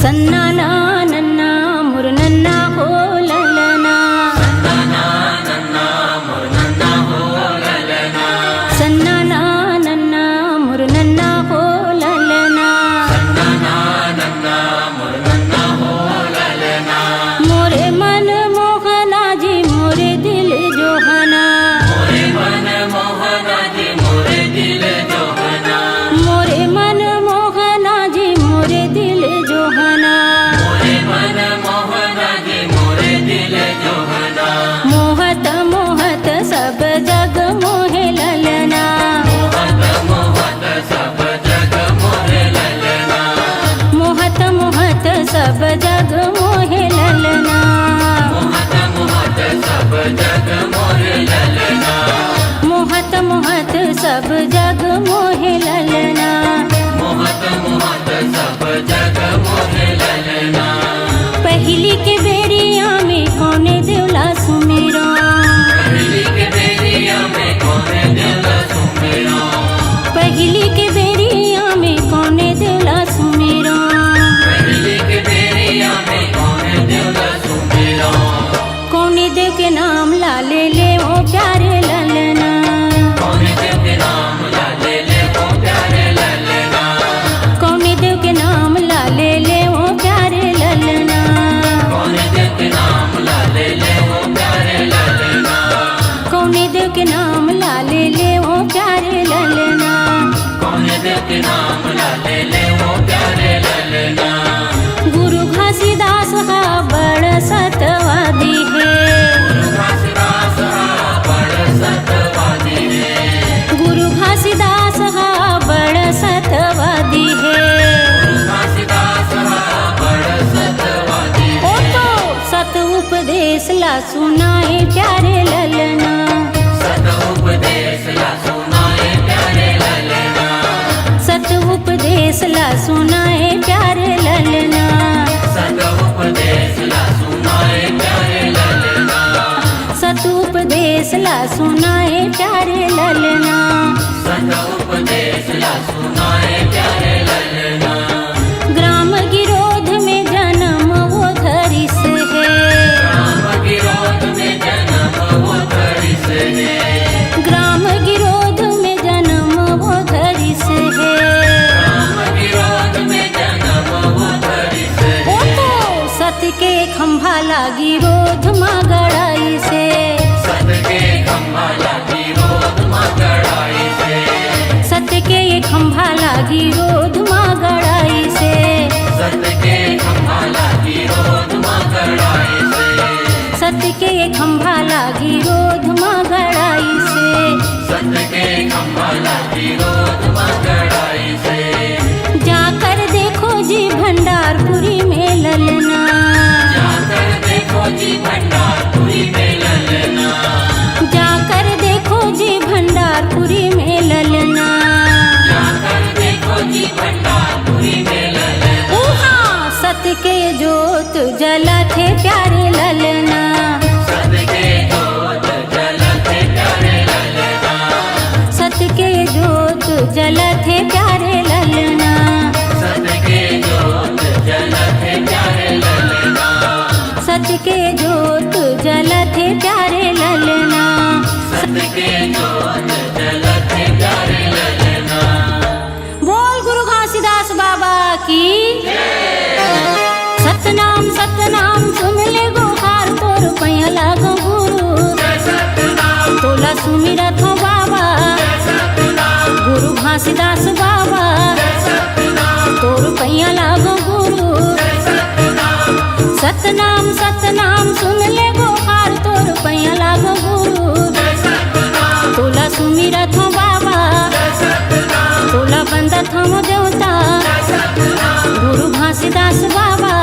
सन्ना ना नन्ना मुर नन्ना हो ललना, सन्ना नन्ना मुर नन्ना हो ललना, सन्ना ना नन्ना मुर नन्ना हो ललना, सन्ना नन्ना मुर नन्ना हो ललना। मोरे मन मोहना जी मोरे दिल जोहना, मोरे मन मोहना जी मोरे दिल जोहना, मोरे मन मोहना जी मोरे दिल जोहना, मोरे मन मोहना जी मोरे दिल जोहना। मोहत मोहत सब जग मोहे ललना, मोहत मोहत सब जग मोरे ललना, मोहत मोहत सब जग मोहे ललना, मोहत मोहत सब जग मोरे ललना, मोहत मोहत सब जग मोहे ललना। मोहत मोहत सब जग मोरे ललना। पहली के बेरिया में कौने देवला सुमेरा, पहली के बेरिया में कौने देवला सुमेरा, पहली के बेरिया में कौने देवला सुमेरा, पहली के बेरिया में कौने देवला सुमेरा। कौने देव के नाम लाले ले ओ प्यारे ललना, कौने देव के नाम लाले ले ओ प्यारे ललना, कौने देव के नाम लाले ले ओ प्यारे ललना, कौने देव के नाम लाले ले ओ प्यारे ललना, कौने देव के नाम लाले ले ओ प्यारे ललना, कौने देव के नाम लाले ले ओ प्यारे ललना। गुरु घासीदास हा बड़ सतवादी है, घासीदास बड़ सतवादी है, गुरु घासीदास हा बड़ सतवादी है, घासीदास बड़ सतवादी ओ तो सत उपदेश ला सुनाए प्यारे ललना, सत उपदेश ला सुनाए प्यारे ललना, सत उपदेश ला सुनाए प्यारे ललना, सत उपदेश ला सुनाए प्यारे ललना, सत उपदेश ला सुनाए प्यारे ललना, सत उपदेश ला सुनाए प्यारे ललना। ग्राम गिरोध में जन्म वो धरिस है, राम गिरोध में जन्म वो धरिस है, ग्राम गिरोध में जन्म वो धरिस है, राम गिरोध में जन्म वो धरिस ओ है। तो सत के खंभा लागी रोध माँ गड़ाई से, सत के खंभा लागी रोध माँ गड़ाई से, सत के ये खंभा लागी रोध माँ गड़ाई से, सत के खंभा लागी रोध माँ गड़ाई से, सत के ये खंभा लागी रोध माँ गड़ाई से, सत के खंभा लागी रोध माँ गड़ाई से। जाकर देखो जी भंडारपुरी में ललना, जाकर देखो जी भंडारपुरी में ललना, जाकर देखो जी भंडारपुरी में ललना, जाकर देखो जी भंडारपुरी में ललना। उहा सत के जोत जला थे प्यारे ललना, सत के जोत जलते प्यारे ललना, सत के जोत जला थे प्यारे ललना, सत के जोत जलते प्यारे ललना, सत के जोत जला थे प्यारे ललना, सत के जोत जलते प्यारे ललना। बोल गुरु घासीदास बाबा की सतनाम सतनाम सुन ले गुहार तोर पैया लागो गुरु, सतनाम तोला सुमिरत हो बाबा सतनाम गुरु घासीदास बाबा, सतनाम तोर पैया लागो गुरु, सतनाम सतनाम सतनाम सुन ले गुहार तोर पैया लागो गुरु, सतनाम तोला सुमिरत हो बाबा, सतनाम तोला बंदत हम देवता सतनाम गुरु घासीदास बाबा,